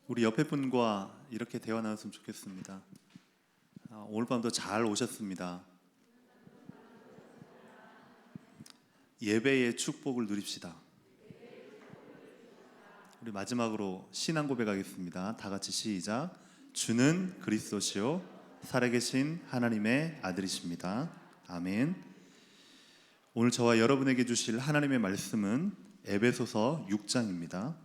우리 옆에 분과 이렇게 대화 나눴으면 좋겠습니다. 오늘 밤도 잘 오셨습니다. 예배의 축복을 누립시다. 우리 마지막으로 신앙 고백하겠습니다. 다 같이 시작. 주는 그리스도시요 살아계신 하나님의 아들이십니다. 아멘. 오늘 저와 여러분에게 주실 하나님의 말씀은 에베소서 6장입니다.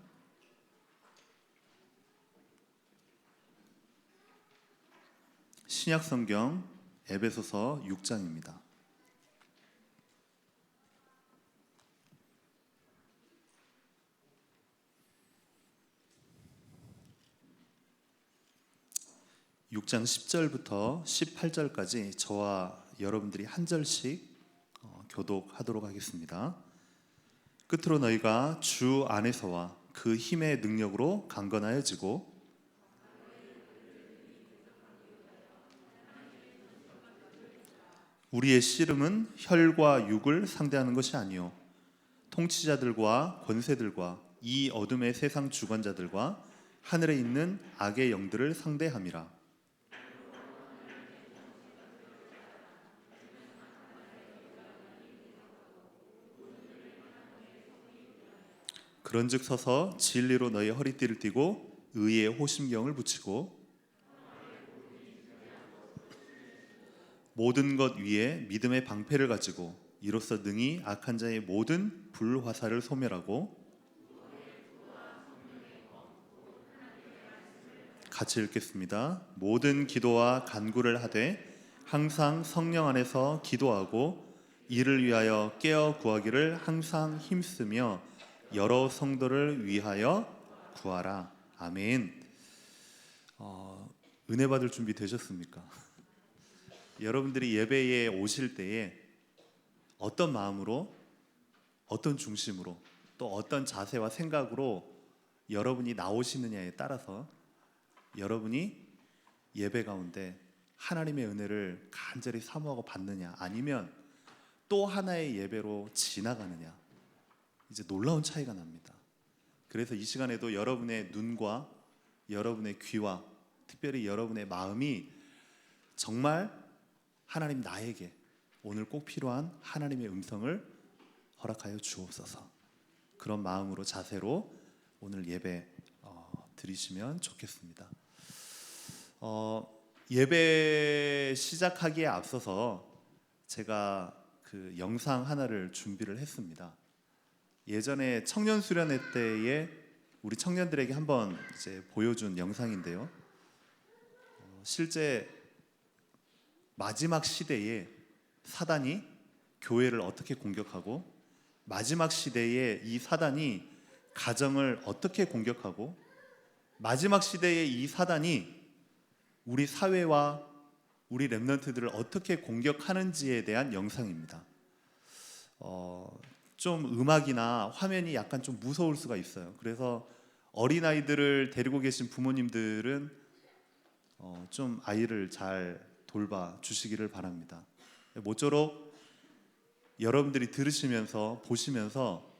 신약성경 에베소서 6장입니다. (6장) 10절부터 18절까지 저와 여러분들이 한 절씩 교독하도록 하겠습니다. 끝으로 너희가 주 안에서와 그 힘의 능력으로 강건하여지고 우리의 씨름은 혈과 육을 상대하는 것이 아니요 통치자들과 권세들과 이 어둠의 세상 주관자들과 하늘에 있는 악의 영들을 상대함이라. 그런즉 서서 진리로 너희 허리띠를 띠고 의의 호심경을 붙이고 모든 것 위에 믿음의 방패를 가지고 이로써 능히 악한 자의 모든 불화살을 소멸하고 같이 읽겠습니다. 모든 기도와 간구를 하되 항상 성령 안에서 기도하고 이를 위하여 깨어 구하기를 항상 힘쓰며 여러 성도를 위하여 구하라. 아멘. 은혜 받을 준비 되셨습니까? 여러분들이 예배에 오실 때에 어떤 마음으로, 어떤 중심으로, 또 어떤 자세와 생각으로 여러분이 나오시느냐에 따라서 여러분이 예배 가운데 하나님의 은혜를 간절히 사모하고 받느냐, 아니면 또 하나의 예배로 지나가느냐, 이제 놀라운 차이가 납니다. 그래서 이 시간에도 여러분의 눈과 여러분의 귀와 특별히 여러분의 마음이 정말 하나님 나에게 오늘 꼭 필요한 하나님의 음성을 허락하여 주옵소서. 그런 마음으로 자세로 오늘 예배 드리시면 좋겠습니다. 예배 시작하기에 앞서서 제가 그 영상 하나를 준비를 했습니다. 예전에 청년 수련회 때에 우리 청년들에게 한번 이제 보여준 영상인데요. 실제 마지막 시대에 사단이 교회를 어떻게 공격하고 마지막 시대에 이 사단이 가정을 어떻게 공격하고 마지막 시대에 이 사단이 우리 사회와 우리 렘넌트들을 어떻게 공격하는지에 대한 영상입니다. 좀 음악이나 화면이 약간 좀 무서울 수가 있어요. 그래서 어린아이들을 데리고 계신 부모님들은 좀 아이를 잘 돌봐 주시기를 바랍니다. 모쪼록 여러분들이 들으시면서 보시면서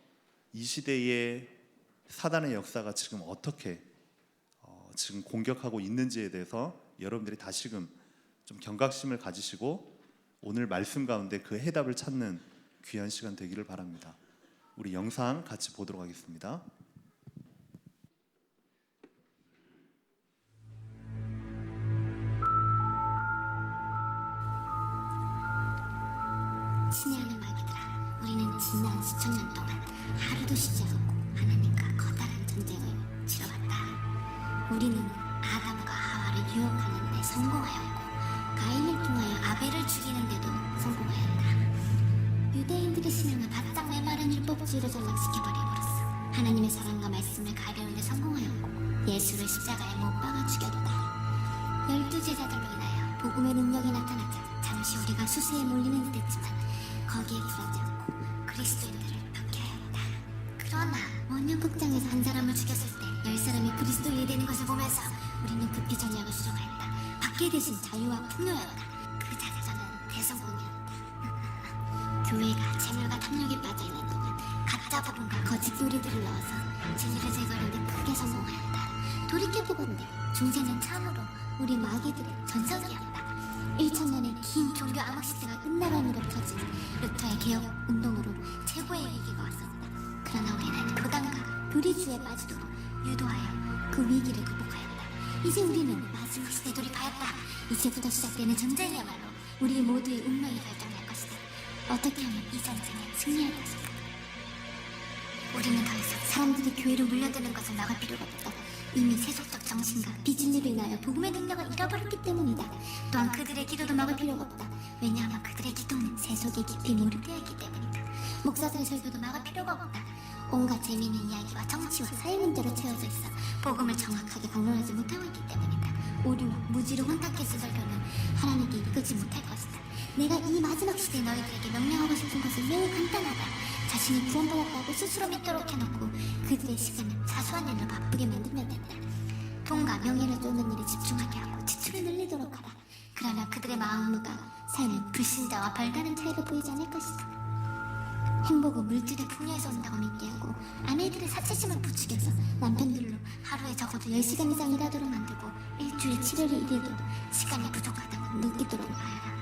이 시대의 사단의 역사가 지금 어떻게 지금 공격하고 있는지에 대해서 여러분들이 다시금 좀 경각심을 가지시고 오늘 말씀 가운데 그 해답을 찾는 귀한 시간 되기를 바랍니다. 우리 영상 같이 보도록 하겠습니다. 친애하는 마귀들아, 우리는 지난 수천 년 동안 하루도 쉬지 않고 하나님과 커다란 전쟁을 치러왔다. 우리는 아담과 하와를 유혹하는 데 성공하였고 가인을 통하여 아벨을 죽이는 데도 성공하였다. 유대인들의 신앙을 바짝 메마른 율법주의로 전락시켜버림으로써 하나님의 사랑과 말씀을 가려는 데 성공하였고 예수를 십자가에 못 박아 죽였다. 12제자들로 인하여 복음의 능력이 나타나자 잠시 우리가 수세에 몰리는 듯 했지만 거기에 굴하지 않고 그리스도인들을 박해하였다. 그러나 원년극장에서 한 사람을 죽였을 때 10사람이 그리스도인이 되는 것을 보면서 우리는 급히 전략을 수정하였다. 박해 대신 자유와 풍요였다. 그 자세전은 대성공이었다. 교회가 재물과 탐욕에 빠져있는 동안 가짜 복음과 거짓 교리들을 넣어서 진리를 제거하는 데 크게 성공하였다. 돌이켜보건대 중세는 참으로 우리 마귀들의 전성기였다. 1000년의 긴 종교 암흑 시대가 끝나가는 겹쳐진 루터의 개혁 운동으로 최고의 위기가 왔었다. 그러나 우리는 교단과 교리주의에 빠지도록 유도하여 그 위기를 극복하였다. 이제 우리는 마지막 시대에 돌입하였다. 이제부터 시작되는 전쟁이야말로 우리 모두의 운명이 결정될 것이다. 어떻게 하면 이 전쟁에 승리할 것인가? 우리는 더 이상 사람들이 교회로 물려드는 것을 막을 필요가 없다. 이미 세속적 정신과 비진리로 인하여 복음의 능력을 잃어버렸기 때문이다. 또한 그들의 기도도 막을 필요가 없다. 왜냐하면 그들의 기도는 세속에 깊이 몰입되어 있기 때문이다. 목사들의 설교도 막을 필요가 없다. 온갖 재미있는 이야기와 정치와 사회 문제로 채워져 있어 복음을 정확하게 강론하지 못하고 있기 때문이다. 오류와 무지로 혼탁해진 설교는 하나님께 이끌지 못할 것이다. 내가 이 마지막 시대에 너희들에게 명령하고 싶은 것은 매우 간단하다. 자신이 구원받았다고 스스로 믿도록 해놓고 그들의 시간을 사소한 일로 바쁘게 만들면 된다. 돈과 명예를 쫓는 일에 집중하게 하고 지출을 늘리도록 하라. 그러면 그들의 마음과 삶은 불신자와 별다른 차이를 보이지 않을 것이다. 행복은 물질의 풍요에서 온다고 믿게 하고 아내들의 사치심을 부추겨서 남편들로 하루에 적어도 10시간 이상 일하도록 만들고 일주일 7일을 일해도 시간이 부족하다고 느끼도록 하여라.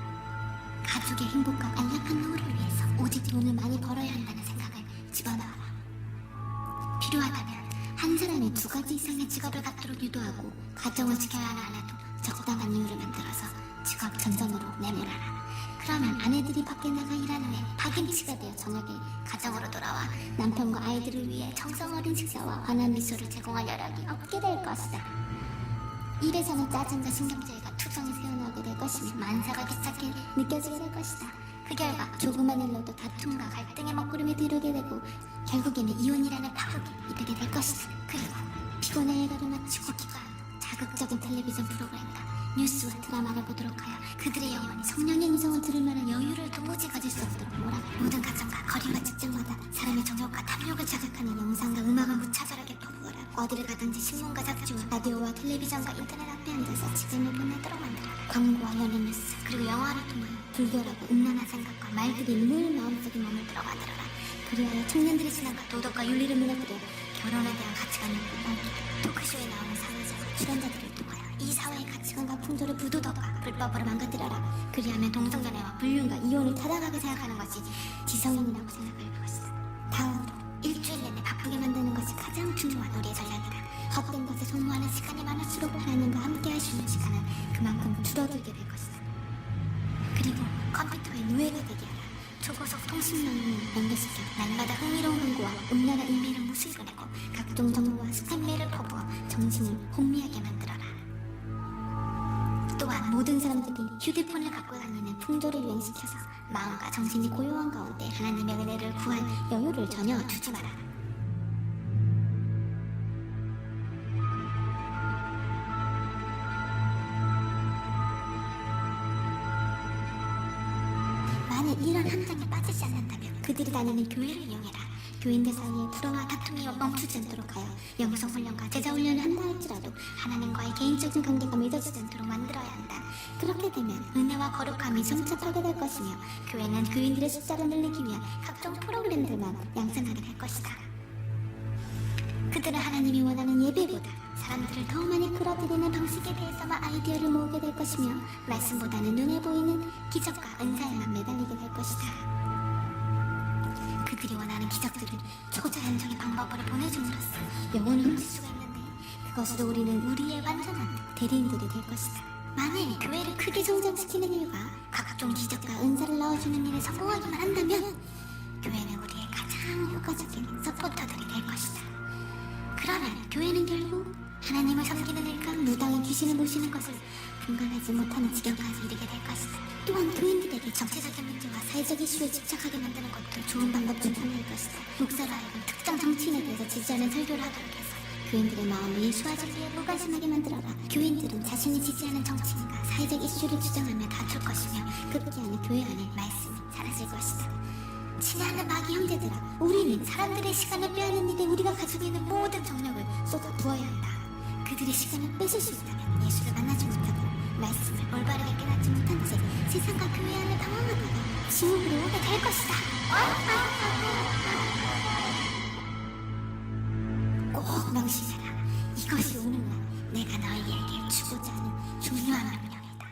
가족의 행복과 안락한 노후를 위해서 오직 돈을 많이 벌어야 한다는 생각을 집어넣어라. 필요하다면 한 사람이 2가지 이상의 직업을 갖도록 유도하고 가정을 지켜야 하나 안 해도 적당한 이유를 만들어서 직업 전전으로 내몰아라. 그러면 아내들이 밖에 나가 일하는 애 파김치가 되어 저녁에 가정으로 돌아와 남편과 아이들을 위해 정성 어린 식사와 환한 미소를 제공할 여력이 없게 될 것이다. 입에서는 짜증과 신경질과 투정이 새어나오게 될 것이며 만사가 귀찮게 느껴지게 될 것이다. 그 결과 조그만 일로도 다툼과 갈등의 먹구름에 들게 되고 결국에는 이혼이라는 파국에 이르게 될 것이다. 그리고 피곤한 일과를 마치고 기과하고 자극적인 텔레비전 프로그램과 뉴스와 드라마를 보도록 하여 그들의 영혼이 성령의 음성을 들을 만한 여유를 도무지 가질 수 없도록 몰아가. 모든 가정과 거리와 직장마다 사람의 정욕과 탐욕을 자극하는 영상과 음악을 무차별하게 퍼부어라. 어디를 가든지 신문과 잡지와 라디오와 텔레비전과 인터넷 앞에 앉아서 지금을 보내도록 만들어라. 광고와 연예 뉴스 그리고 영화를 통하여 불결하고 음란한 생각과 말들이 늘 마음속에 머물도록 만들어라. 그리하여 청년들의 신앙과 도덕과 윤리를 무너뜨려 결혼에 대한 가치관을 옮기고 토크쇼에 나오는 사회자와 출연자들을 통하여 이 사회의 가치관과 풍조를 부도덕과 불법으로 망가뜨려라. 그리하면 동성연애와 불륜과 이혼을 타당하게 생각하는 것이 지성인이라고 생각할 것이다. 다음으로 일주일 내내 바쁘게 만드는 것이 가장 중요한 우리의 전략이다. 헛된 것에 소모하는 시간이 많을수록 하나님과 함께 할 수 있는 시간은 그만큼 줄어들게 될 것이다. 그리고 컴퓨터의 노예가 되게 하라. 초고속 통신망을 연결시켜 날마다 흥미로운 광고와 음란한 이메일을 무수히로 내고 각종 정보와 스팸메일을 퍼부어 정신을 혼미하게 만들어라. 또한 모든 사람들이 휴대폰을 갖고 다니는 풍조를 유행시켜서 마음과 정신이 고요한 가운데 하나님의 은혜를 구할 여유를 전혀 주지 마라. 만일 이런 함정에 빠지지 않는다면 그들이 다니는 교회를 이용해라. 교인들 사이에 불화와 다툼이 멈추지 않도록 하여 영성훈련과 제자훈련을 한다 할지라도 하나님과의 개인적인 관계가 맺어지지 않도록 만들어야 한다. 그렇게 되면 은혜와 거룩함이 점차 파괴될 것이며 교회는 교인들의 숫자를 늘리기 위한 각종 프로그램들만 양성하게 될 것이다. 그들은 하나님이 원하는 예배보다 사람들을 더 많이 끌어들이는 방식에 대해서만 아이디어를 모으게 될 것이며 말씀보다는 눈에 보이는 기적과 은사에만 매달리게 될 것이다. 그들이 원하는 기적들을 초자연적인 방법으로 보내줌으로써 영혼을 훔칠 수가 있는데 그것으로 우리는 우리의 완전한 대리인들이 될 것이다. 만일 교회를 크게 성장시키는 일과 각종 기적과 은사를 넣어주는 일에 성공하기만 한다면 교회는 우리의 가장 효과적인 서포터들이 될 것이다. 그러면 교회는 결국 하나님을 섬기는 일과 무당의 귀신을 모시는 것을 분간하지 못하는 지경까지 이르게 될 것이다. 또한 교인들에게 정치적인 문제와 사회적 이슈에 집착하게 만드는 것도 좋은 방법 중 하나일 것이다. 목사로 하여금 특정 정치인에 대해서 지지하는 설교를 하도록 해서 교인들의 마음을 예수와 진리에 무관심하게 만들어라. 교인들은 자신이 지지하는 정치인과 사회적 이슈를 주장하며 다툴 것이며 급기야는 교회 안에 말씀이 사라질 것이다. 친애하는 마귀 형제들아, 우리는 사람들의 시간을 빼앗는 일에 우리가 가지고 있는 모든 정력을 쏟아 부어야 한다. 그들의 시간을 뺏을 수 있다면 예수를 만나지 못하고 말씀을 올바르게 깨닫지 못한 채 세상과 교회 안을 방황하다가 지옥으로 오게 될 것이다. 꼭 명심해라. 이것이 오늘날 내가 너에게 주고자 하는 중요한 명령이다.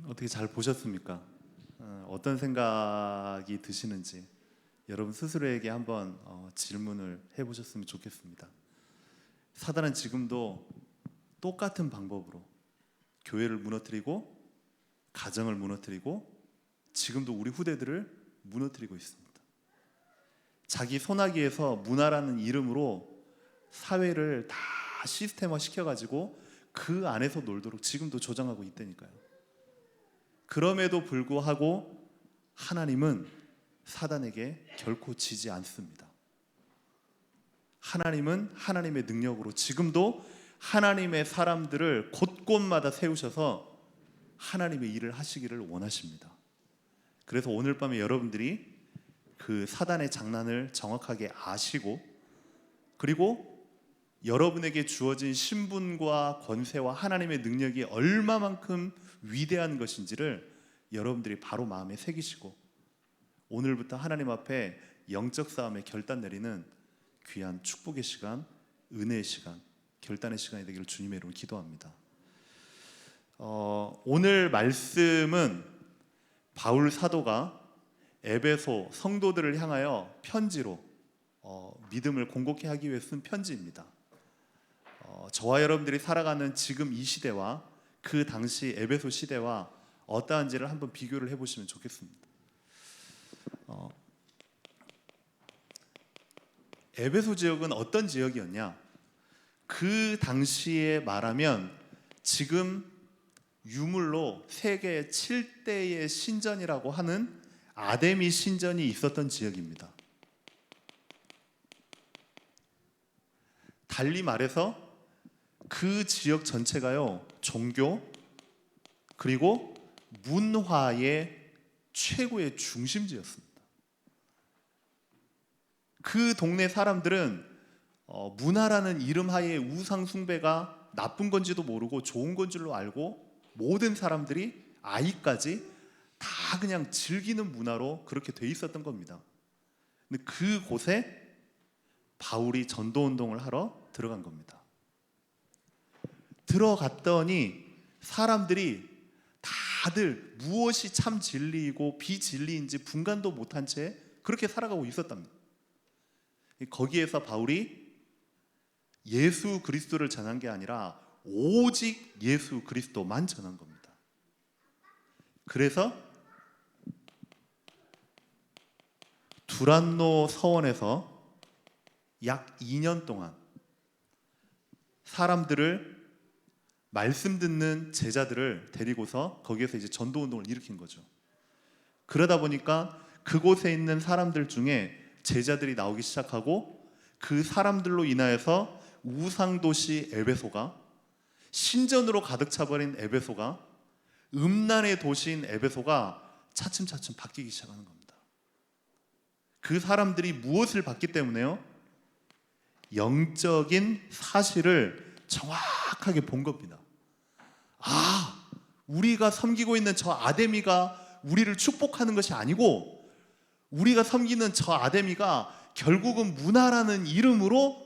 어떻게 잘 보셨습니까? 어떤 생각이 드시는지 여러분 스스로에게 한번 질문을 해보셨으면 좋겠습니다. 사단은 지금도 똑같은 방법으로 교회를 무너뜨리고 가정을 무너뜨리고 지금도 우리 후대들을 무너뜨리고 있습니다. 자기 손아귀에서 문화라는 이름으로 사회를 다 시스템화 시켜가지고 그 안에서 놀도록 지금도 조장하고 있다니까요. 그럼에도 불구하고 하나님은 사단에게 결코 지지 않습니다. 하나님은 하나님의 능력으로 지금도 하나님의 사람들을 곳곳마다 세우셔서 하나님의 일을 하시기를 원하십니다. 그래서 오늘 밤에 여러분들이 그 사단의 장난을 정확하게 아시고, 그리고 여러분에게 주어진 신분과 권세와 하나님의 능력이 얼마만큼 위대한 것인지를 여러분들이 바로 마음에 새기시고 오늘부터 하나님 앞에 영적 싸움의 결단 내리는 귀한 축복의 시간, 은혜의 시간, 결단의 시간이 되기를 주님의 이름으로 기도합니다. 오늘 말씀은 바울 사도가 에베소 성도들을 향하여 편지로 믿음을 공고케 하기 위해 쓴 편지입니다. 저와 여러분들이 살아가는 지금 이 시대와 그 당시 에베소 시대와 어떠한지를 한번 비교를 해보시면 좋겠습니다. 에베소 지역은 어떤 지역이었냐? 그 당시에 말하면 지금 유물로 세계 7대의 신전이라고 하는 아데미 신전이 있었던 지역입니다. 달리 말해서 그 지역 전체가요, 종교 그리고 문화의 최고의 중심지였습니다. 그 동네 사람들은 문화라는 이름 하에 우상 숭배가 나쁜 건지도 모르고 좋은 건 줄로 알고 모든 사람들이 아이까지 다 그냥 즐기는 문화로 그렇게 돼 있었던 겁니다. 근데 그곳에 바울이 전도운동을 하러 들어간 겁니다. 들어갔더니 사람들이 다들 무엇이 참 진리이고 비진리인지 분간도 못한 채 그렇게 살아가고 있었답니다. 거기에서 바울이 예수 그리스도를 전한 게 아니라 오직 예수 그리스도만 전한 겁니다. 그래서 두란노 서원에서 약 2년 동안 사람들을 말씀 듣는 제자들을 데리고서 거기에서 이제 전도 운동을 일으킨 거죠. 그러다 보니까 그곳에 있는 사람들 중에 제자들이 나오기 시작하고 그 사람들로 인하여서 우상도시 에베소가 신전으로 가득 차버린 에베소가 음란의 도시인 에베소가 차츰차츰 바뀌기 시작하는 겁니다. 그 사람들이 무엇을 봤기 때문에요? 영적인 사실을 정확하게 본 겁니다. 아, 우리가 섬기고 있는 저 아데미가 우리를 축복하는 것이 아니고 우리가 섬기는 저 아데미가 결국은 문화라는 이름으로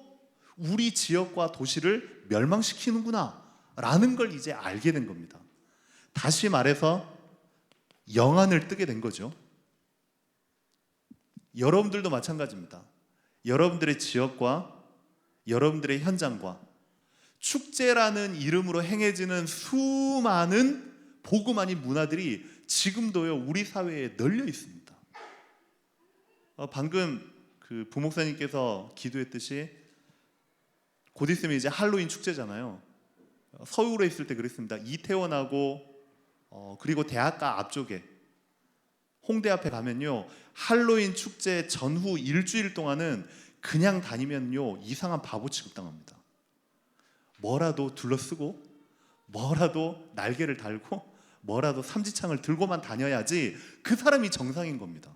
우리 지역과 도시를 멸망시키는구나 라는 걸 이제 알게 된 겁니다. 다시 말해서 영안을 뜨게 된 거죠. 여러분들도 마찬가지입니다. 여러분들의 지역과 여러분들의 현장과 축제라는 이름으로 행해지는 수많은 복음 아닌 문화들이 지금도요 우리 사회에 널려 있습니다. 방금 그 부목사님께서 기도했듯이 곧 있으면 이제 할로윈 축제잖아요. 서울에 있을 때 그랬습니다. 이태원하고 그리고 대학가 앞쪽에 홍대 앞에 가면요 할로윈 축제 전후 일주일 동안은 그냥 다니면요 이상한 바보 취급당합니다. 뭐라도 둘러쓰고 뭐라도 날개를 달고 뭐라도 삼지창을 들고만 다녀야지 그 사람이 정상인 겁니다.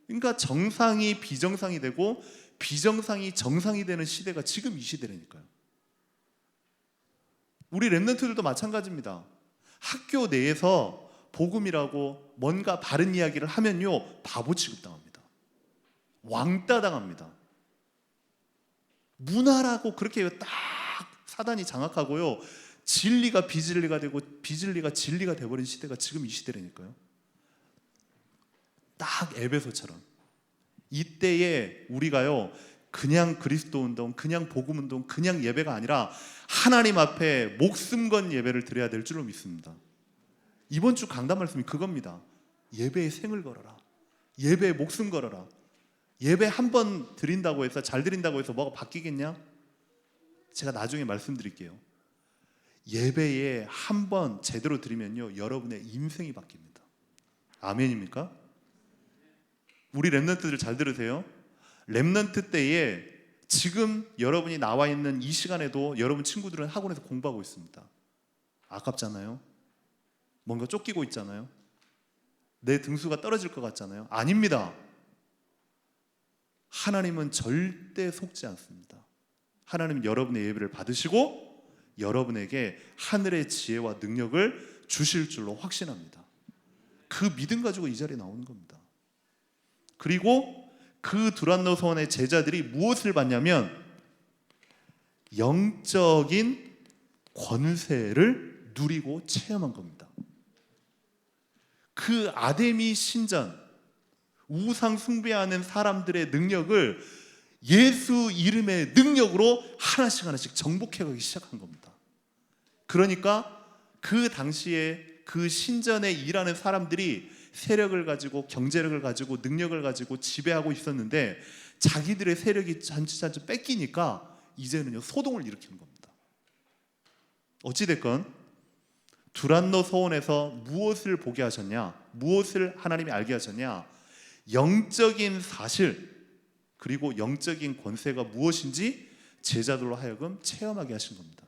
그러니까 정상이 비정상이 되고 비정상이 정상이 되는 시대가 지금 이 시대라니까요. 우리 랩런트들도 마찬가지입니다. 학교 내에서 복음이라고 뭔가 바른 이야기를 하면요 바보 취급당합니다. 왕따 당합니다. 문화라고 그렇게 딱 사단이 장악하고요, 진리가 비진리가 되고 비진리가 진리가 돼버린 시대가 지금 이 시대라니까요. 딱 에베소처럼 이때에 우리가요, 그냥 그리스도 운동, 그냥 복음 운동, 그냥 예배가 아니라 하나님 앞에 목숨 건 예배를 드려야 될 줄로 믿습니다. 이번 주 강단 말씀이 그겁니다. 예배에 생을 걸어라. 예배에 목숨 걸어라. 예배 한 번 드린다고 해서, 잘 드린다고 해서 뭐가 바뀌겠냐? 제가 나중에 말씀드릴게요. 예배에 한 번 제대로 드리면요, 여러분의 인생이 바뀝니다. 아멘입니까? 우리 렘넌트들 잘 들으세요. 렘넌트 때에 지금 여러분이 나와 있는 이 시간에도 여러분 친구들은 학원에서 공부하고 있습니다. 아깝잖아요. 뭔가 쫓기고 있잖아요. 내 등수가 떨어질 것 같잖아요. 아닙니다. 하나님은 절대 속지 않습니다. 하나님은 여러분의 예배를 받으시고 여러분에게 하늘의 지혜와 능력을 주실 줄로 확신합니다. 그 믿음 가지고 이 자리에 나오는 겁니다. 그리고 그 두란노 소원의 제자들이 무엇을 받냐면 영적인 권세를 누리고 체험한 겁니다. 그 아데미 신전, 우상 숭배하는 사람들의 능력을 예수 이름의 능력으로 하나씩 하나씩 정복해가기 시작한 겁니다. 그러니까 그 당시에 그 신전에 일하는 사람들이 세력을 가지고, 경제력을 가지고, 능력을 가지고 지배하고 있었는데 자기들의 세력이 잔치잔치 뺏기니까 이제는요, 소동을 일으키는 겁니다. 어찌됐건 두란노 소원에서 무엇을 보게 하셨냐? 무엇을 하나님이 알게 하셨냐? 영적인 사실, 그리고 영적인 권세가 무엇인지 제자들로 하여금 체험하게 하신 겁니다.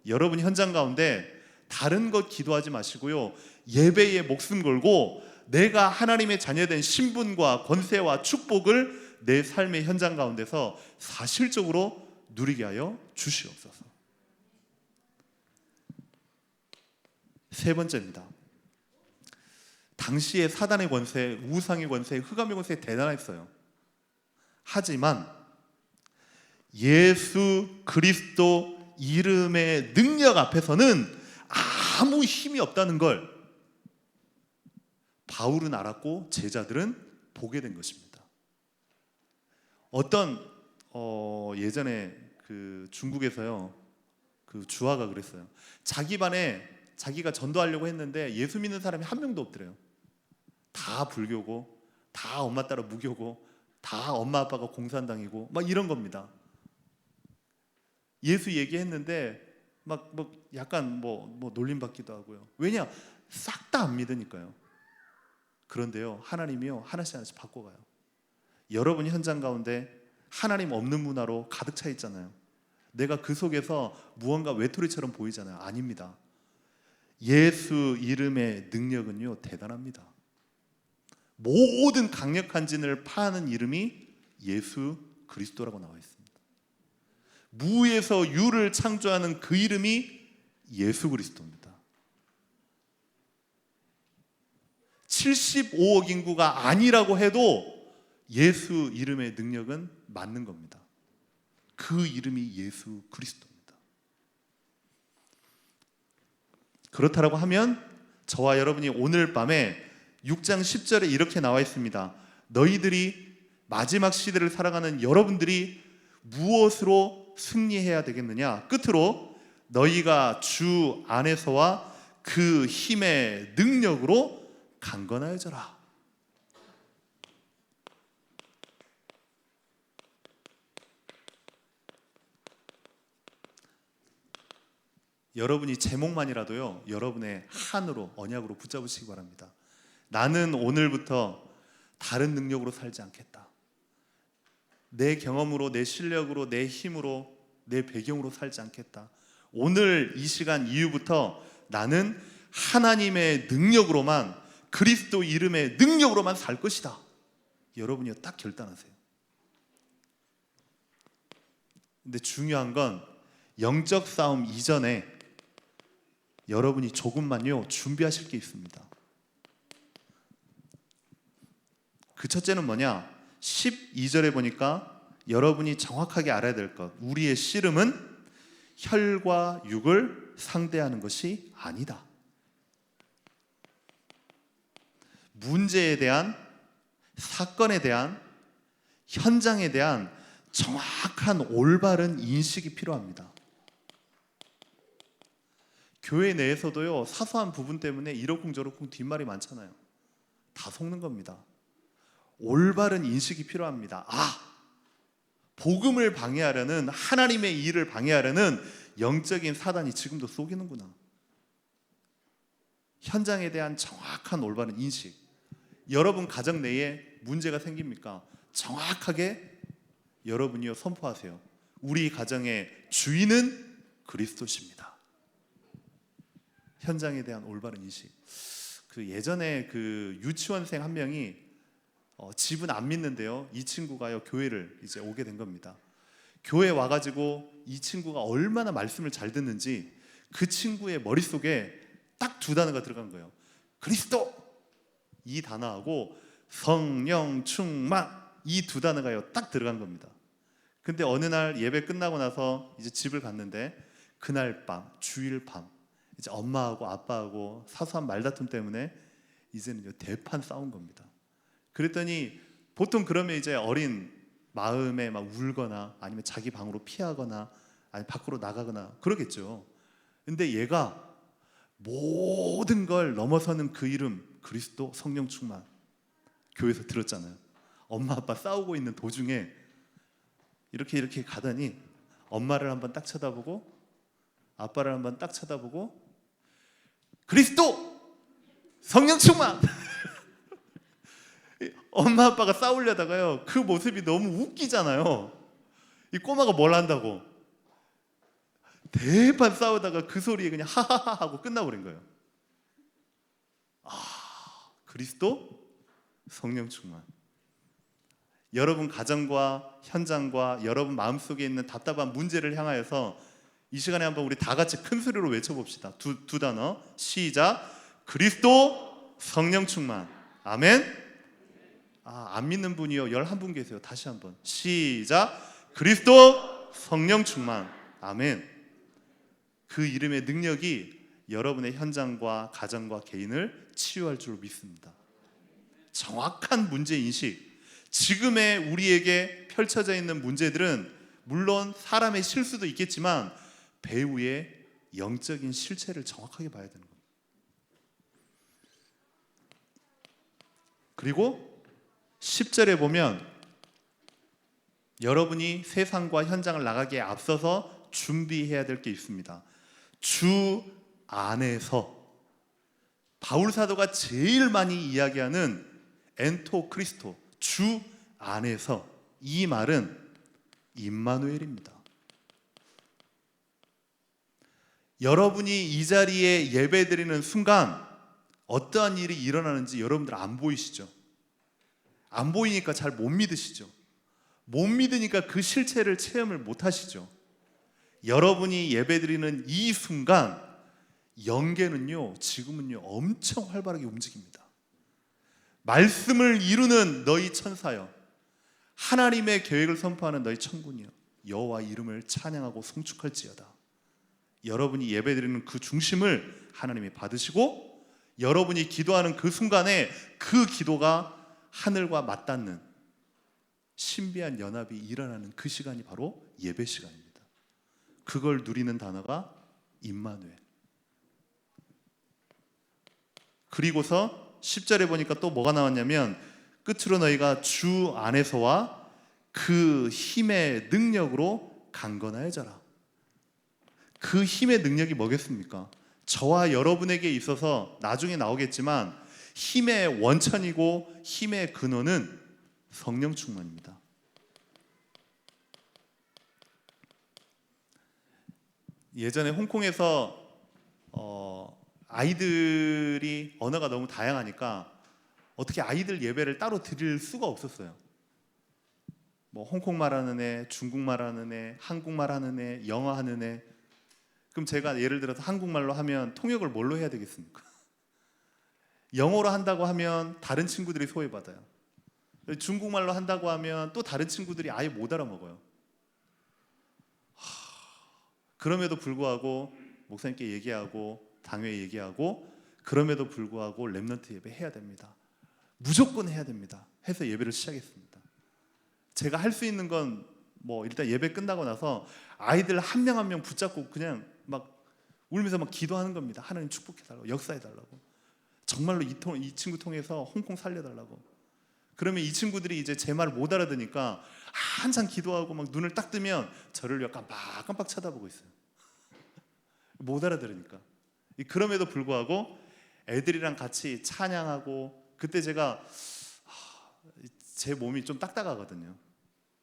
여러분 현장 가운데 다른 것 기도하지 마시고요, 예배에 목숨 걸고 내가 하나님의 자녀된 신분과 권세와 축복을 내 삶의 현장 가운데서 사실적으로 누리게 하여 주시옵소서. 세 번째입니다. 당시의 사단의 권세, 우상의 권세, 흑암의 권세 대단했어요. 하지만 예수 그리스도 이름의 능력 앞에서는 아무 힘이 없다는 걸 바울은 알았고 제자들은 보게 된 것입니다. 어떤 예전에 그 중국에서요, 그 주화가 그랬어요. 자기 반에 자기가 전도하려고 했는데 예수 믿는 사람이 한 명도 없더래요. 다 불교고, 다 엄마 따라 무교고, 다 엄마 아빠가 공산당이고 막 이런 겁니다. 예수 얘기했는데 막 약간 놀림받기도 하고요. 왜냐? 싹 다 안 믿으니까요. 그런데요, 하나님이요, 하나씩 하나씩 바꿔가요. 여러분 현장 가운데 하나님 없는 문화로 가득 차 있잖아요. 내가 그 속에서 무언가 외톨이처럼 보이잖아요. 아닙니다. 예수 이름의 능력은요, 대단합니다. 모든 강력한 진을 파하는 이름이 예수 그리스도라고 나와 있습니다. 무에서 유를 창조하는 그 이름이 예수 그리스도입니다. 75억 인구가 아니라고 해도 예수 이름의 능력은 맞는 겁니다. 그 이름이 예수 그리스도입니다. 그렇다고 하면 저와 여러분이 오늘 밤에 6장 10절에 이렇게 나와 있습니다. 너희들이 마지막 시대를 살아가는 여러분들이 무엇으로 승리해야 되겠느냐? 끝으로 너희가 주 안에서와 그 힘의 능력으로 강건하여져라. 여러분이 제목만이라도요, 여러분의 한으로, 언약으로 붙잡으시기 바랍니다. 나는 오늘부터 다른 능력으로 살지 않겠다. 내 경험으로, 내 실력으로, 내 힘으로, 내 배경으로 살지 않겠다. 오늘 이 시간 이후부터 나는 하나님의 능력으로만, 그리스도 이름의 능력으로만 살 것이다. 여러분이요, 딱 결단하세요. 근데 중요한 건 영적 싸움 이전에 여러분이 조금만요, 준비하실 게 있습니다. 그 첫째는 뭐냐? 12절에 보니까 여러분이 정확하게 알아야 될 것, 우리의 씨름은 혈과 육을 상대하는 것이 아니다. 문제에 대한, 사건에 대한, 현장에 대한 정확한 올바른 인식이 필요합니다. 교회 내에서도요, 사소한 부분 때문에 이러쿵저러쿵 뒷말이 많잖아요. 다 속는 겁니다. 올바른 인식이 필요합니다. 복음을 방해하려는, 하나님의 일을 방해하려는 영적인 사단이 지금도 속이는구나. 현장에 대한 정확한 올바른 인식. 여러분 가정 내에 문제가 생깁니까? 정확하게 여러분이요 선포하세요. 우리 가정의 주인은 그리스도십니다. 현장에 대한 올바른 인식. 예전에 유치원생 한 명이 집은 안 믿는데요, 이 친구가요 교회를 이제 오게 된 겁니다. 교회 와가지고 이 친구가 얼마나 말씀을 잘 듣는지 그 친구의 머릿속에 딱 두 단어가 들어간 거예요. 그리스도, 이 단어하고 성령 충만, 이 두 단어가요 딱 들어간 겁니다. 근데 어느 날 예배 끝나고 나서 이제 집을 갔는데, 그날 밤, 주일 밤, 이제 엄마하고 아빠하고 사소한 말다툼 때문에 이제는 대판 싸운 겁니다. 그랬더니 보통 그러면 이제 어린 마음에 막 울거나 아니면 자기 방으로 피하거나 아니면 밖으로 나가거나 그러겠죠. 근데 얘가 모든 걸 넘어서는 그 이름, 그리스도, 성령 충만, 교회에서 들었잖아요. 엄마 아빠 싸우고 있는 도중에 이렇게 가더니 엄마를 한번 딱 쳐다보고 아빠를 한번 딱 쳐다보고 그리스도, 성령 충만. 엄마 아빠가 싸우려다가요, 그 모습이 너무 웃기잖아요. 이 꼬마가 뭘 한다고 대판 싸우다가 그 소리에 그냥 하하하 하고 끝나버린 거예요. 그리스도, 성령 충만. 여러분 가정과 현장과 여러분 마음속에 있는 답답한 문제를 향하여서 이 시간에 한번 우리 다 같이 큰 소리로 외쳐봅시다. 두 단어 시작. 그리스도, 성령 충만. 아멘. 안 믿는 분이요 11분 계세요. 다시 한번 시작. 그리스도, 성령 충만. 아멘. 그 이름의 능력이 여러분의 현장과 가정과 개인을 치유할 줄 믿습니다. 정확한 문제인식. 지금의 우리에게 펼쳐져 있는 문제들은 물론 사람의 실수도 있겠지만 배우의 영적인 실체를 정확하게 봐야 되는 겁니다. 그리고 10절에 보면 여러분이 세상과 현장을 나가기에 앞서서 준비해야 될 게 있습니다. 주 안에서, 바울 사도가 제일 많이 이야기하는 엔토 크리스토, 주 안에서, 이 말은 임마누엘입니다. 여러분이 이 자리에 예배드리는 순간 어떠한 일이 일어나는지 여러분들 안 보이시죠? 안 보이니까 잘 못 믿으시죠? 못 믿으니까 그 실체를 체험을 못 하시죠? 여러분이 예배드리는 이 순간 영계는요, 지금은요 엄청 활발하게 움직입니다. 말씀을 이루는 너희 천사여, 하나님의 계획을 선포하는 너희 천군이여, 여호와 이름을 찬양하고 송축할지어다. 여러분이 예배드리는 그 중심을 하나님이 받으시고 여러분이 기도하는 그 순간에 그 기도가 하늘과 맞닿는 신비한 연합이 일어나는 그 시간이 바로 예배 시간입니다. 그걸 누리는 단어가 임마누엘. 그리고서 10절에 보니까 또 뭐가 나왔냐면, 끝으로 너희가 주 안에서와 그 힘의 능력으로 강건하여져라. 그 힘의 능력이 뭐겠습니까? 저와 여러분에게 있어서 나중에 나오겠지만 힘의 원천이고 힘의 근원은 성령 충만입니다. 예전에 홍콩에서 아이들이 언어가 너무 다양하니까 어떻게 아이들 예배를 따로 드릴 수가 없었어요. 뭐 홍콩말 하는 애, 중국말 하는 애, 한국말 하는 애, 영어 하는 애. 그럼 제가 예를 들어서 한국말로 하면 통역을 뭘로 해야 되겠습니까? 영어로 한다고 하면 다른 친구들이 소외받아요. 중국말로 한다고 하면 또 다른 친구들이 아예 못 알아먹어요. 그럼에도 불구하고 목사님께 얘기하고 당회에 얘기하고, 그럼에도 불구하고 렘넌트 예배 해야 됩니다. 무조건 해야 됩니다. 해서 예배를 시작했습니다. 제가 할 수 있는 건 뭐 일단 예배 끝나고 나서 아이들 한 명 한 명 붙잡고 그냥 막 울면서 막 기도하는 겁니다. 하나님 축복해달라고, 역사해달라고, 정말로 이 친구 통해서 홍콩 살려달라고. 그러면 이 친구들이 이제 제 말을 못 알아듣니까 한참 기도하고 막 눈을 딱 뜨면 저를 깜빡 쳐다보고 있어요. 못 알아들으니까. 그럼에도 불구하고 애들이랑 같이 찬양하고, 그때 제가 제 몸이 좀 딱딱하거든요.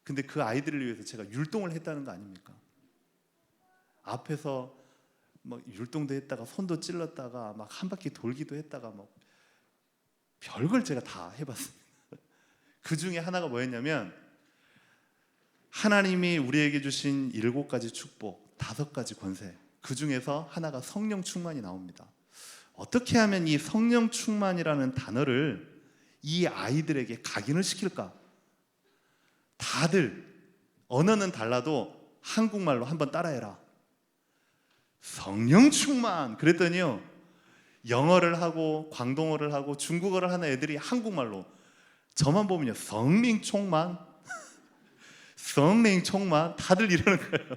근데 그 아이들을 위해서 제가 율동을 했다는 거 아닙니까? 앞에서 막 율동도 했다가 손도 찔렀다가 막 한 바퀴 돌기도 했다가 막 별걸 제가 다 해봤습니다. 그 중에 하나가 뭐였냐면, 하나님이 우리에게 주신 7가지 축복, 5가지 권세, 그 중에서 하나가 성령 충만이 나옵니다. 어떻게 하면 이 성령 충만이라는 단어를 이 아이들에게 각인을 시킬까? 다들 언어는 달라도 한국말로 한번 따라해라. 성령 충만. 그랬더니요, 영어를 하고 광동어를 하고 중국어를 하는 애들이 한국말로, 저만 보면요, 성령 충만, 성령 충만, 다들 이러는 거예요.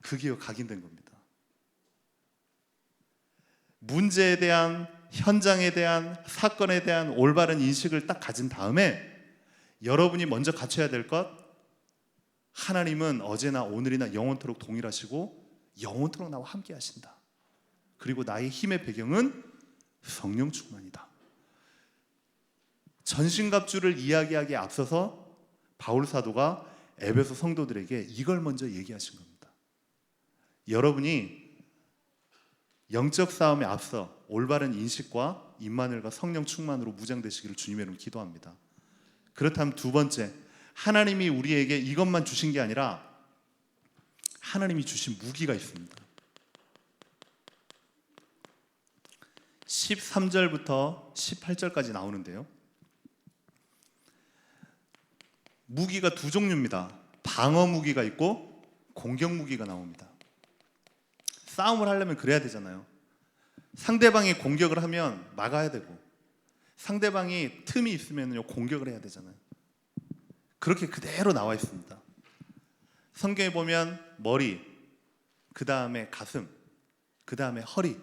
그게요, 각인된 겁니다. 문제에 대한, 현장에 대한, 사건에 대한 올바른 인식을 딱 가진 다음에 여러분이 먼저 갖춰야 될 것, 하나님은 어제나 오늘이나 영원토록 동일하시고 영원토록 나와 함께 하신다. 그리고 나의 힘의 배경은 성령 충만이다. 전신갑주를 이야기하기에 앞서서 바울 사도가 에베소 성도들에게 이걸 먼저 얘기하신 겁니다. 여러분이 영적 싸움에 앞서 올바른 인식과 임마누엘과 성령 충만으로 무장되시기를 주님의 이름으로 기도합니다. 그렇다면 두 번째, 하나님이 우리에게 이것만 주신 게 아니라 하나님이 주신 무기가 있습니다. 13절부터 18절까지 나오는데요, 무기가 두 종류입니다. 방어 무기가 있고 공격 무기가 나옵니다. 싸움을 하려면 그래야 되잖아요. 상대방이 공격을 하면 막아야 되고, 상대방이 틈이 있으면 공격을 해야 되잖아요. 그렇게 그대로 나와 있습니다. 성경에 보면 머리, 그 다음에 가슴, 그 다음에 허리,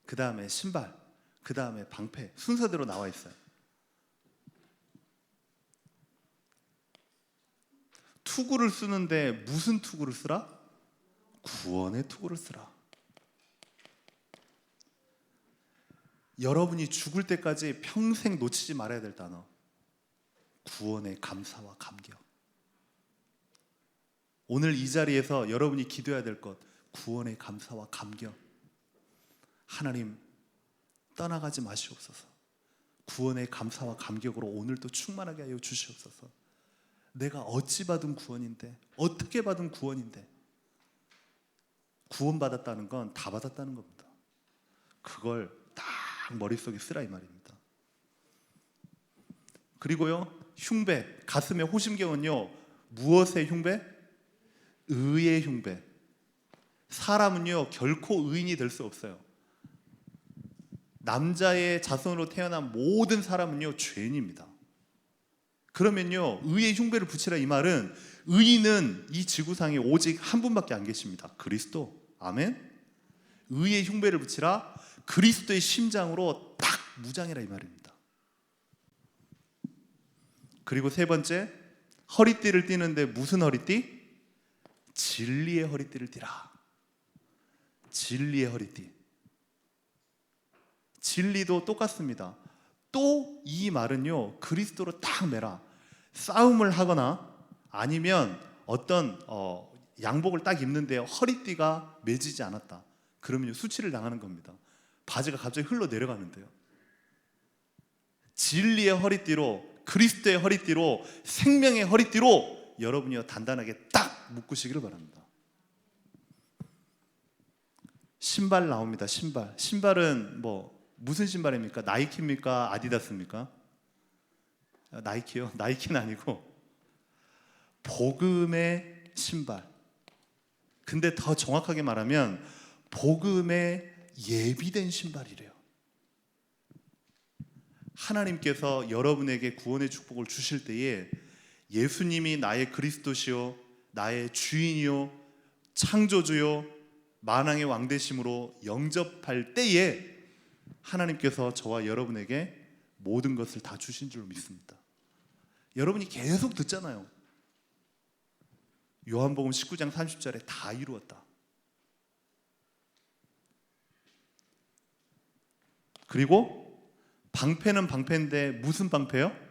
그 다음에 신발, 그 다음에 방패, 순서대로 나와 있어요. 투구를 쓰는데 무슨 투구를 쓰라? 구원의 투구를 쓰라. 여러분이 죽을 때까지 평생 놓치지 말아야 될 단어, 구원의 감사와 감격. 오늘 이 자리에서 여러분이 기도해야 될 것, 구원의 감사와 감격. 하나님, 떠나가지 마시옵소서. 구원의 감사와 감격으로 오늘도 충만하게 하여 주시옵소서. 내가 어찌 받은 구원인데, 어떻게 받은 구원인데, 구원받았다는 건 다 받았다는 겁니다. 그걸 딱 머릿속에 쓰라 이 말입니다. 그리고요, 흉배, 가슴의 호심경은요, 무엇의 흉배? 의의 흉배. 사람은요, 결코 의인이 될 수 없어요. 남자의 자손으로 태어난 모든 사람은요, 죄인입니다. 그러면요, 의의 흉배를 붙이라 이 말은, 의인은 이 지구상에 오직 한 분밖에 안 계십니다. 그리스도. 아멘. 의의 흉배를 붙이라, 그리스도의 심장으로 딱 무장해라 이 말입니다. 그리고 세 번째, 허리띠를 띠는데 무슨 허리띠? 진리의 허리띠를 띠라. 진리의 허리띠. 진리도 똑같습니다. 또 이 말은요, 그리스도로 딱 매라. 싸움을 하거나 아니면 어떤 양복을 딱 입는데 허리띠가 매지지 않았다, 그러면 수치를 당하는 겁니다. 바지가 갑자기 흘러 내려가는데요. 진리의 허리띠로, 그리스도의 허리띠로, 생명의 허리띠로 여러분이요 단단하게 딱 묶으시기를 바랍니다. 신발 나옵니다. 신발. 신발은 무슨 신발입니까? 나이키입니까? 아디다스입니까? 나이키요? 나이키는 아니고 복음의 신발. 근데 더 정확하게 말하면 복음의 예비된 신발이래요. 하나님께서 여러분에게 구원의 축복을 주실 때에 예수님이 나의 그리스도시요 나의 주인이요 창조주요 만왕의 왕 되심으로 영접할 때에 하나님께서 저와 여러분에게 모든 것을 다 주신 줄 믿습니다. 여러분이 계속 듣잖아요. 요한복음 19장 30절에 다 이루었다. 그리고 방패는 방패인데 무슨 방패요?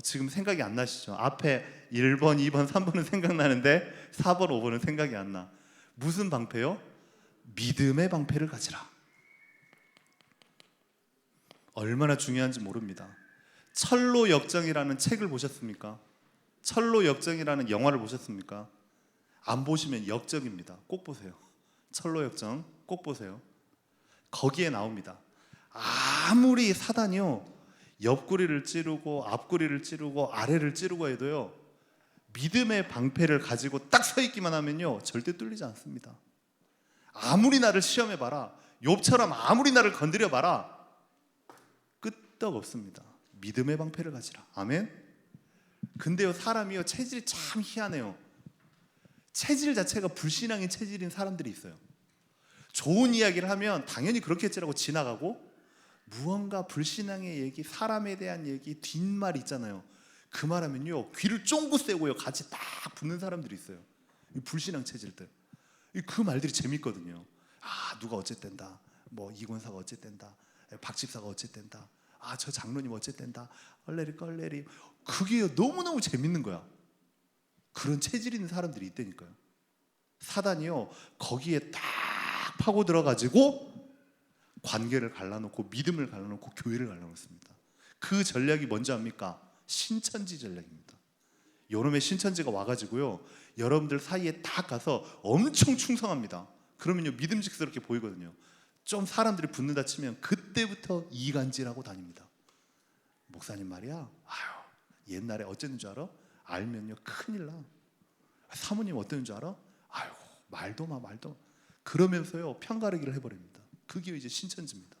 지금 생각이 안 나시죠? 앞에 1번, 2번, 3번은 생각나는데 4번, 5번은 생각이 안 나. 무슨 방패요? 믿음의 방패를 가지라. 얼마나 중요한지 모릅니다. 철로 역정이라는 책을 보셨습니까? 철로 역정이라는 영화를 보셨습니까? 안 보시면 역적입니다. 꼭 보세요. 철로 역정 꼭 보세요. 거기에 나옵니다. 아무리 사단이요 옆구리를 찌르고 앞구리를 찌르고 아래를 찌르고 해도요 믿음의 방패를 가지고 딱 서 있기만 하면요 절대 뚫리지 않습니다. 아무리 나를 시험해봐라, 욥처럼 아무리 나를 건드려봐라, 끄떡 없습니다. 믿음의 방패를 가지라. 아멘. 근데요 사람이요 체질이 참 희한해요. 체질 자체가 불신앙인 체질인 사람들이 있어요. 좋은 이야기를 하면 당연히 그렇겠지라고 지나가고, 무언가 불신앙의 얘기, 사람에 대한 얘기, 뒷말 있잖아요. 그 말하면요 귀를 쫑긋 세고요 같이 딱 붙는 사람들이 있어요. 이 불신앙 체질들. 그 말들이 재밌거든요. 아 누가 어쨌댄다, 뭐 이권사가 어쨌댄다, 박 집사가 어쨌댄다, 아 저 장로님 어쨌댄다, 얼레리 껄레리. 그게 너무너무 재밌는 거야. 그런 체질 있는 사람들이 있다니까요. 사단이요 거기에 딱 파고 들어가지고 관계를 갈라놓고 믿음을 갈라놓고 교회를 갈라놓습니다. 그 전략이 뭔지 압니까? 신천지 전략입니다. 요놈의 신천지가 와가지고요 여러분들 사이에 딱 가서 엄청 충성합니다. 그러면요 믿음직스럽게 보이거든요. 좀 사람들이 붙는다 치면 그때부터 이간질하고 다닙니다. 목사님 말이야, 아유 옛날에 어쨌는 줄 알아? 알면요 큰일 나. 사모님 어땠는 줄 알아? 아유 말도 마. 그러면서요 편가르기를 해버립니다. 그게 이제 신천지입니다.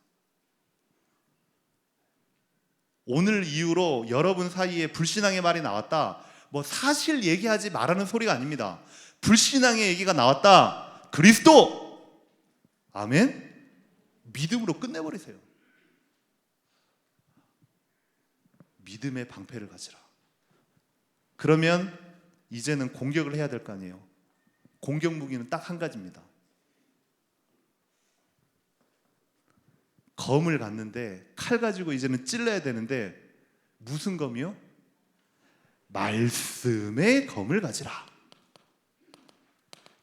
오늘 이후로 여러분 사이에 불신앙의 말이 나왔다, 뭐 사실 얘기하지 말라는 소리가 아닙니다. 불신앙의 얘기가 나왔다, 그리스도, 아멘. 믿음으로 끝내버리세요. 믿음의 방패를 가지라. 그러면 이제는 공격을 해야 될 거 아니에요. 공격 무기는 딱 한 가지입니다. 검을 갖는데 칼 가지고 이제는 찔러야 되는데 무슨 검이요? 말씀의 검을 가지라.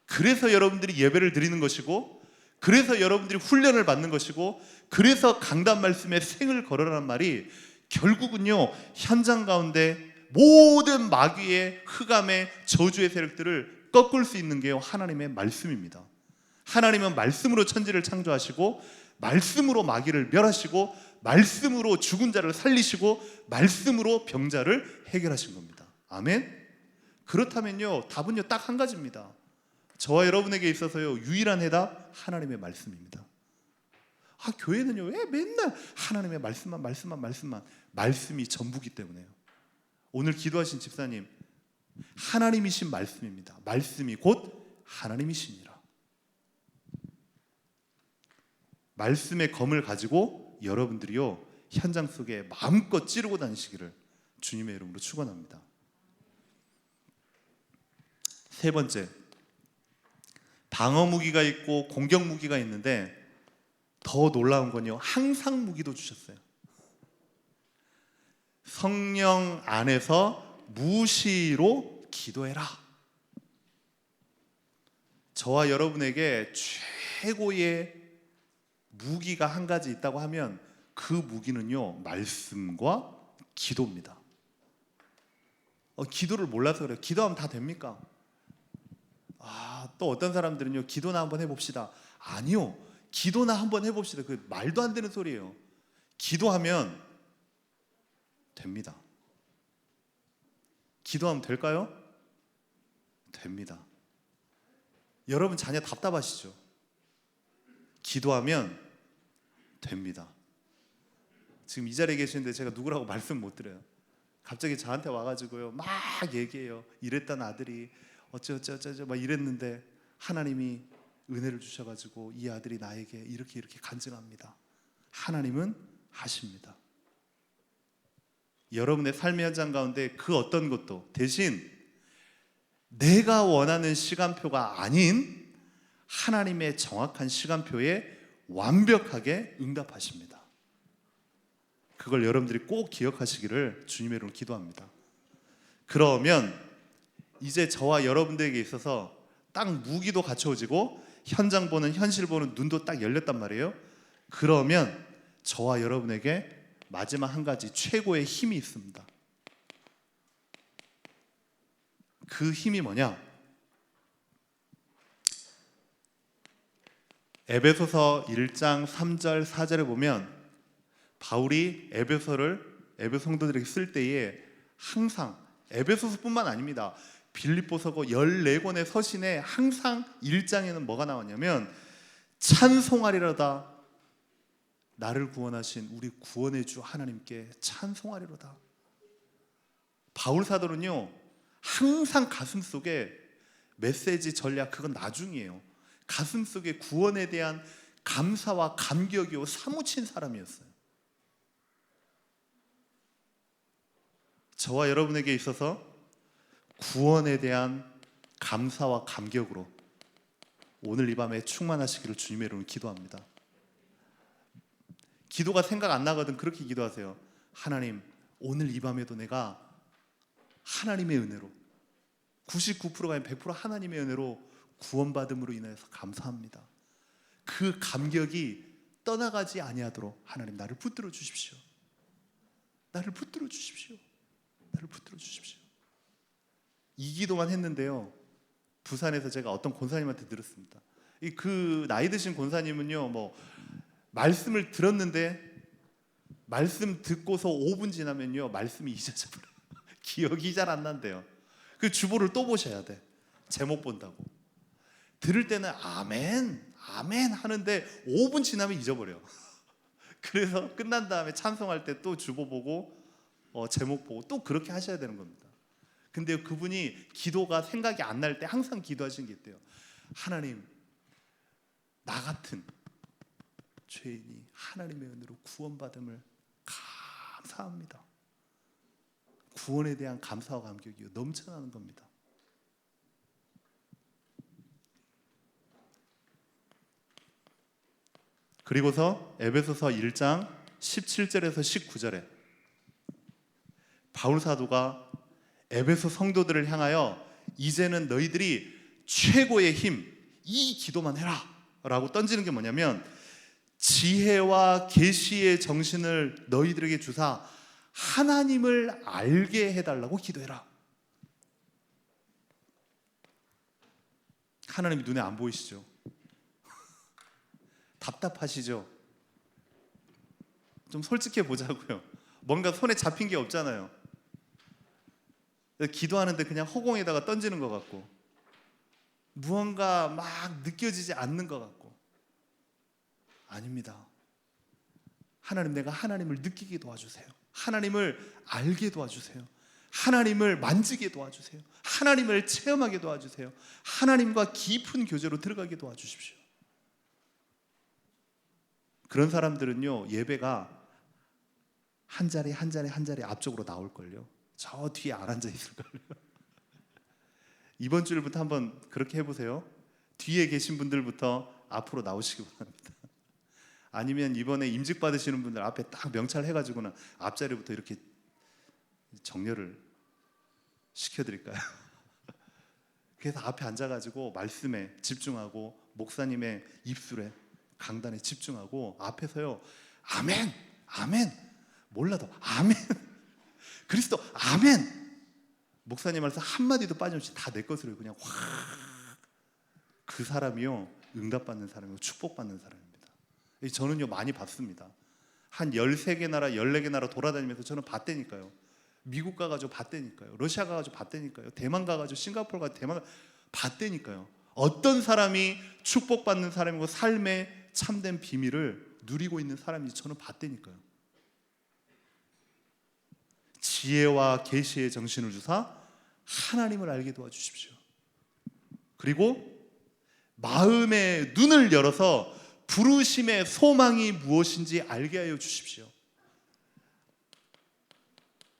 그래서 여러분들이 예배를 드리는 것이고, 그래서 여러분들이 훈련을 받는 것이고, 그래서 강단 말씀에 생을 걸어라는 말이 결국은요 현장 가운데 모든 마귀의 흑암의 저주의 세력들을 꺾을 수 있는 게요 하나님의 말씀입니다. 하나님은 말씀으로 천지를 창조하시고, 말씀으로 마귀를 멸하시고, 말씀으로 죽은 자를 살리시고, 말씀으로 병자를 해결하신 겁니다. 아멘. 그렇다면요 답은요 딱 한 가지입니다. 저와 여러분에게 있어서요 유일한 해답 하나님의 말씀입니다. 아 교회는요 왜 맨날 하나님의 말씀만 말씀이 전부기 때문에요. 오늘 기도하신 집사님, 하나님이신 말씀입니다. 말씀이 곧 하나님이시니라. 말씀의 검을 가지고 여러분들이요 현장 속에 마음껏 찌르고 다니시기를 주님의 이름으로 축원합니다. 세 번째, 방어 무기가 있고 공격 무기가 있는데 더 놀라운 건요 항상 무기도 주셨어요. 성령 안에서 무시로 기도해라. 저와 여러분에게 최고의 무기가 한 가지 있다고 하면 그 무기는요 말씀과 기도입니다. 기도를 몰라서 그래요. 기도하면 다 됩니까? 또 어떤 사람들은요 기도나 한번 해봅시다. 아니요, 기도나 한번 해봅시다. 그 말도 안 되는 소리예요. 기도하면 됩니다. 기도하면 될까요? 됩니다. 여러분 자녀 답답하시죠? 기도하면 됩니다. 지금 이 자리에 계시는데 제가 누구라고 말씀 못 드려요. 갑자기 저한테 와가지고요 막 얘기해요. 이랬던 아들이 어쩌저쩌저 막 이랬는데 하나님이 은혜를 주셔가지고 이 아들이 나에게 이렇게 간증합니다. 하나님은 하십니다. 여러분의 삶의 현장 가운데 그 어떤 것도 대신 내가 원하는 시간표가 아닌 하나님의 정확한 시간표에 완벽하게 응답하십니다. 그걸 여러분들이 꼭 기억하시기를 주님의 이름으로 기도합니다. 그러면 이제 저와 여러분들에게 있어서 딱 무기도 갖춰지고 현장 보는 현실 보는 눈도 딱 열렸단 말이에요. 그러면 저와 여러분에게 마지막 한 가지 최고의 힘이 있습니다. 그 힘이 뭐냐? 에베소서 1장 3절 4절에 보면 바울이 에베소 성도들에게 쓸 때에 항상 에베소서뿐만 아닙니다. 빌립보서고 14권의 서신에 항상 1장에는 뭐가 나왔냐면 찬송하리로다. 나를 구원하신 우리 구원의 주 하나님께 찬송하리로다. 바울 사도는요 항상 가슴속에 메시지 전략 그건 나중이에요. 가슴속에 구원에 대한 감사와 감격이 사무친 사람이었어요. 저와 여러분에게 있어서 구원에 대한 감사와 감격으로 오늘 이 밤에 충만하시기를 주님의 이름으로 기도합니다. 기도가 생각 안 나거든 그렇게 기도하세요. 하나님 오늘 이 밤에도 내가 하나님의 은혜로 99%가 아닌 100% 하나님의 은혜로 구원받음으로 인해서 감사합니다. 그 감격이 떠나가지 아니하도록 하나님 나를 붙들어 주십시오. 나를 붙들어 주십시오. 나를 붙들어 주십시오. 이 기도만 했는데요 부산에서 제가 어떤 권사님한테 들었습니다. 그 나이 드신 권사님은요 뭐 말씀을 들었는데 말씀 듣고서 5분 지나면요 말씀이 잊어져 버려요. 기억이 잘 안 난대요. 그 주보를 또 보셔야 돼. 제목 본다고. 들을 때는 아멘 아멘 하는데 5분 지나면 잊어버려. 그래서 끝난 다음에 찬송할 때 또 주보 보고 제목 보고 또 그렇게 하셔야 되는 겁니다. 근데 그분이 기도가 생각이 안 날 때 항상 기도하시는 게 있대요. 하나님 나 같은 죄인이 하나님의 은혜로 구원받음을 감사합니다. 구원에 대한 감사와 감격이 넘쳐나는 겁니다. 그리고서 에베소서 1장 17절에서 19절에 바울 사도가 에베소 성도들을 향하여 이제는 너희들이 최고의 힘, 이 기도만 해라 라고 던지는 게 뭐냐면 지혜와 계시의 정신을 너희들에게 주사 하나님을 알게 해달라고 기도해라. 하나님이 눈에 안 보이시죠? 답답하시죠? 좀 솔직해 보자고요. 뭔가 손에 잡힌 게 없잖아요. 기도하는데 그냥 허공에다가 던지는 것 같고 무언가 막 느껴지지 않는 것 같고 아닙니다. 하나님 내가 하나님을 느끼게 도와주세요. 하나님을 알게 도와주세요. 하나님을 만지게 도와주세요. 하나님을 체험하게 도와주세요. 하나님과 깊은 교제로 들어가게 도와주십시오. 그런 사람들은요 예배가 한 자리 앞쪽으로 나올걸요. 저 뒤에 안 앉아 있을걸요. 이번 주일부터 한번 그렇게 해보세요. 뒤에 계신 분들부터 앞으로 나오시기 바랍니다. 아니면 이번에 임직 받으시는 분들 앞에 딱 명찰 해가지고는 앞자리부터 이렇게 정렬을 시켜드릴까요? 그래서 앞에 앉아가지고 말씀에 집중하고 목사님의 입술에 강단에 집중하고 앞에서요 아멘 아멘 몰라도 아멘 그리스도 아멘 목사님 말씀 한마디도 빠짐없이 다 내 것으로 그냥 확 그 사람이요 응답받는 사람이고 축복받는 사람입니다. 저는요 많이 받습니다. 한 13개 나라, 14개 나라 돌아다니면서 저는 봤다니까요. 미국 가가지고 봤다니까요. 러시아 가가지고 봤다니까요. 대만 가가지고 싱가포르 가가지고 대만 봤다니까요. 어떤 사람이 축복받는 사람이고 삶의 참된 비밀을 누리고 있는 사람인지 저는 봤다니까요. 지혜와 계시의 정신을 주사 하나님을 알게 도와주십시오. 그리고 마음의 눈을 열어서 부르심의 소망이 무엇인지 알게 하여 주십시오.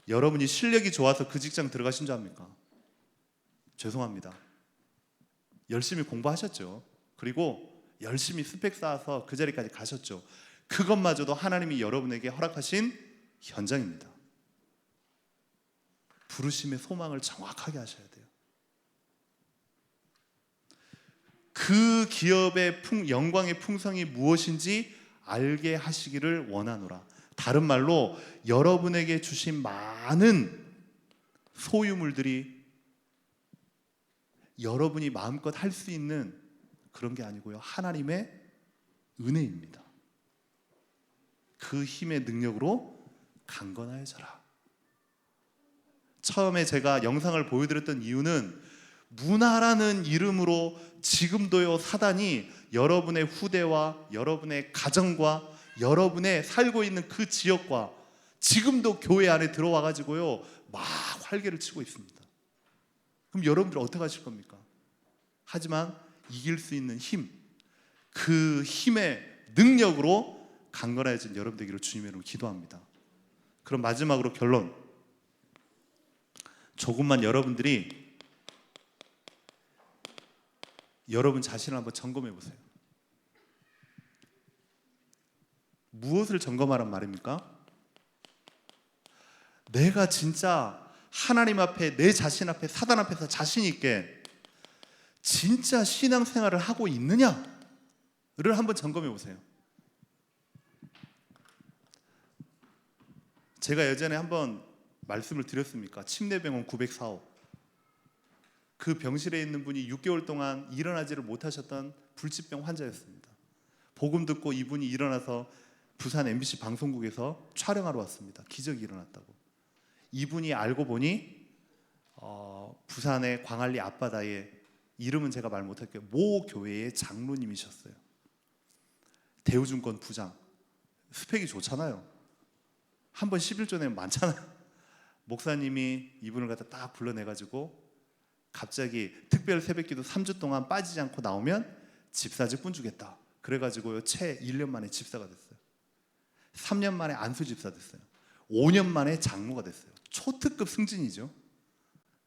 여러분이 실력이 좋아서 그 직장 들어가신 줄 압니까? 죄송합니다. 열심히 공부하셨죠. 그리고 열심히 스펙 쌓아서 그 자리까지 가셨죠. 그것마저도 하나님이 여러분에게 허락하신 현장입니다. 부르심의 소망을 정확하게 하셔야 돼요. 그 기업의 영광의 풍성이 무엇인지 알게 하시기를 원하노라. 다른 말로 여러분에게 주신 많은 소유물들이 여러분이 마음껏 할 수 있는 그런 게 아니고요. 하나님의 은혜입니다. 그 힘의 능력으로 강건하여져라. 처음에 제가 영상을 보여드렸던 이유는 문화라는 이름으로 지금도요 사단이 여러분의 후대와 여러분의 가정과 여러분의 살고 있는 그 지역과 지금도 교회 안에 들어와 가지고요 막 활개를 치고 있습니다. 그럼 여러분들 어떻게 하실 겁니까? 하지만 이길 수 있는 힘, 그 힘의 능력으로 강건해진 여러분 되기를 주님의 이름으로 기도합니다. 그럼 마지막으로 결론. 조금만 여러분들이 여러분 자신을 한번 점검해 보세요. 무엇을 점검하란 말입니까? 내가 진짜 하나님 앞에, 내 자신 앞에, 사단 앞에서 자신 있게 진짜 신앙생활을 하고 있느냐를 한번 점검해 보세요. 제가 예전에 한번 말씀을 드렸습니까? 침례병원 904호. 그 병실에 있는 분이 6개월 동안 일어나지를 못하셨던 불치병 환자였습니다. 복음 듣고 이분이 일어나서 부산 MBC 방송국에서 촬영하러 왔습니다. 기적이 일어났다고. 이분이 알고 보니 부산의 광안리 앞바다에, 이름은 제가 말 못할게요, 모 교회의 장로님이셨어요. 대우증권 부장. 스펙이 좋잖아요. 한 번 11조 내면 많잖아요. 목사님이 이분을 갖다 딱 불러내가지고 갑자기 특별 새벽기도 3주 동안 빠지지 않고 나오면 집사직 분 주겠다. 그래가지고요 채 1년 만에 집사가 됐어요. 3년 만에 안수 집사 됐어요. 5년 만에 장로가 됐어요. 초특급 승진이죠.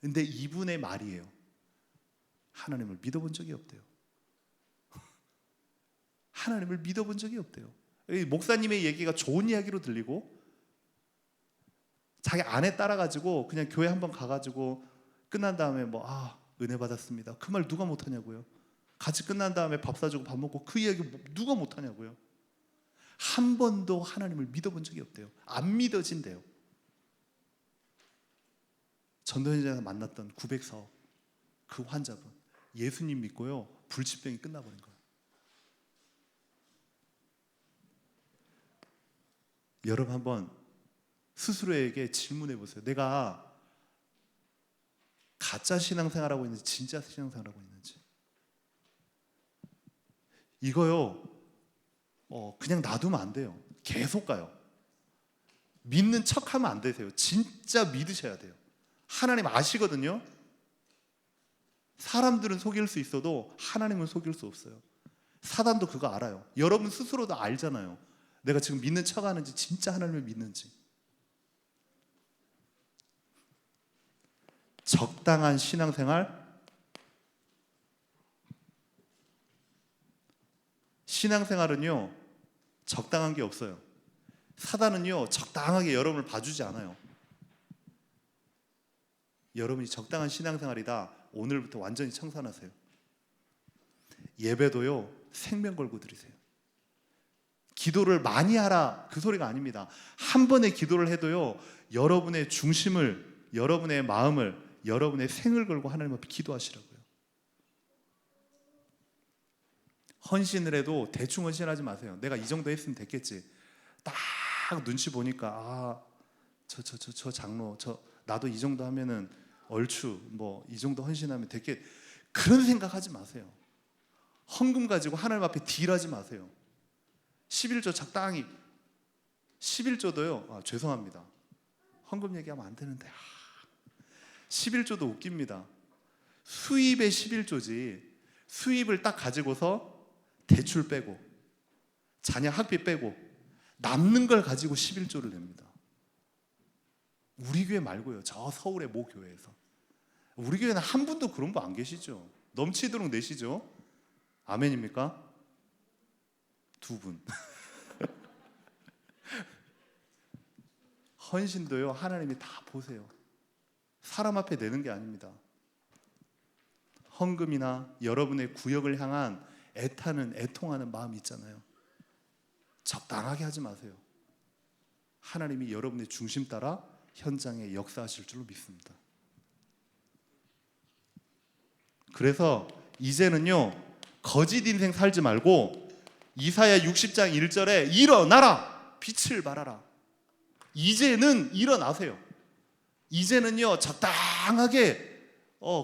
근데 이분의 말이에요. 하나님을 믿어본 적이 없대요. 하나님을 믿어본 적이 없대요. 목사님의 얘기가 좋은 이야기로 들리고 자기 아내 따라가지고 그냥 교회 한번 가가지고 끝난 다음에 은혜 받았습니다. 그 말 누가 못하냐고요. 같이 끝난 다음에 밥 사주고 밥 먹고 그 이야기 누가 못하냐고요. 한 번도 하나님을 믿어본 적이 없대요. 안 믿어진대요. 전도현장에서 만났던 904호 그 환자분, 예수님 믿고요 불치병이 끝나버린 거예요. 여러분 한번 스스로에게 질문해 보세요. 내가 가짜 신앙생활하고 있는지 진짜 신앙생활하고 있는지. 이거요 그냥 놔두면 안 돼요. 계속 가요. 믿는 척하면 안 되세요. 진짜 믿으셔야 돼요. 하나님 아시거든요. 사람들은 속일 수 있어도 하나님은 속일 수 없어요. 사단도 그거 알아요. 여러분 스스로도 알잖아요. 내가 지금 믿는 척하는지 진짜 하나님을 믿는지. 적당한 신앙생활, 신앙생활은요 적당한 게 없어요. 사단은요 적당하게 여러분을 봐주지 않아요. 여러분이 적당한 신앙생활이다, 오늘부터 완전히 청산하세요. 예배도요 생명 걸고 드리세요. 기도를 많이 하라 그 소리가 아닙니다. 한 번의 기도를 해도요 여러분의 중심을, 여러분의 마음을, 여러분의 생을 걸고 하나님 앞에 기도하시라고요. 헌신을 해도 대충 헌신하지 마세요. 내가 이 정도 했으면 됐겠지. 딱 딱 눈치 보니까 저 장로 나도 이 정도 하면은 얼추 뭐 이 정도 헌신하면 되게, 그런 생각하지 마세요. 헌금 가지고 하나님 앞에 딜하지 마세요. 11조 적당히, 11조도요. 죄송합니다. 헌금 얘기하면 안 되는데 11조도 웃깁니다. 수입의 11조지. 수입을 딱 가지고서 대출 빼고 자녀 학비 빼고 남는 걸 가지고 11조를 냅니다. 우리 교회 말고요. 저 서울의 모 교회에서. 우리 교회는 한 분도 그런 분 안 계시죠? 넘치도록 내시죠? 아멘입니까? 두 분. 헌신도요, 하나님이 다 보세요. 사람 앞에 내는 게 아닙니다. 헌금이나 여러분의 구역을 향한 애통하는 마음이 있잖아요. 적당하게 하지 마세요. 하나님이 여러분의 중심 따라 현장에 역사하실 줄로 믿습니다. 그래서 이제는요, 거짓 인생 살지 말고 이사야 60장 1절에 일어나라, 빛을 발하라. 이제는 일어나세요. 이제는요, 적당하게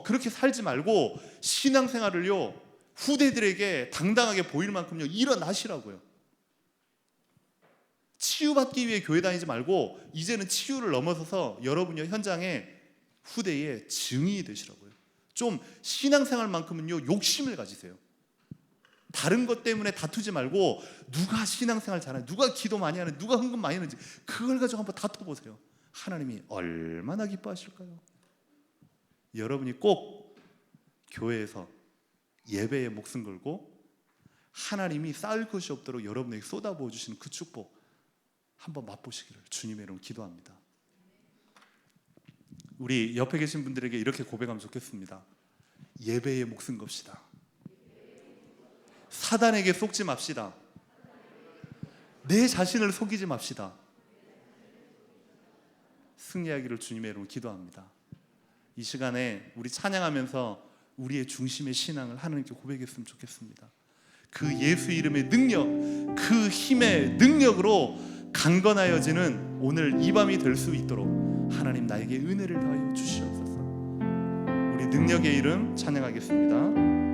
그렇게 살지 말고 신앙생활을요, 후대들에게 당당하게 보일 만큼요, 일어나시라고요. 치유받기 위해 교회 다니지 말고 이제는 치유를 넘어서서 여러분요, 현장에 후대의 증인이 되시라고요. 좀 신앙생활만큼은요, 욕심을 가지세요. 다른 것 때문에 다투지 말고 누가 신앙생활 잘하는지, 누가 기도 많이 하는지, 누가 헌금 많이 하는지 그걸 가지고 한번 다퉈보세요. 하나님이 얼마나 기뻐하실까요? 여러분이 꼭 교회에서 예배에 목숨 걸고 하나님이 쌓을 것이 없도록 여러분에게 쏟아부어 주시는 그 축복 한번 맛보시기를 주님의 이름으로 기도합니다. 우리 옆에 계신 분들에게 이렇게 고백하면 좋겠습니다. 예배에 목숨 겁시다. 사단에게 속지 맙시다. 내 자신을 속이지 맙시다. 승리하기를 주님의 이름으로 기도합니다. 이 시간에 우리 찬양하면서 우리의 중심의 신앙을 하나님께 고백했으면 좋겠습니다. 그 예수 이름의 능력, 그 힘의 능력으로 강건하여지는 오늘 이 밤이 될 수 있도록 하나님 나에게 은혜를 더하여 주시옵소서. 우리 능력의 이름 찬양하겠습니다.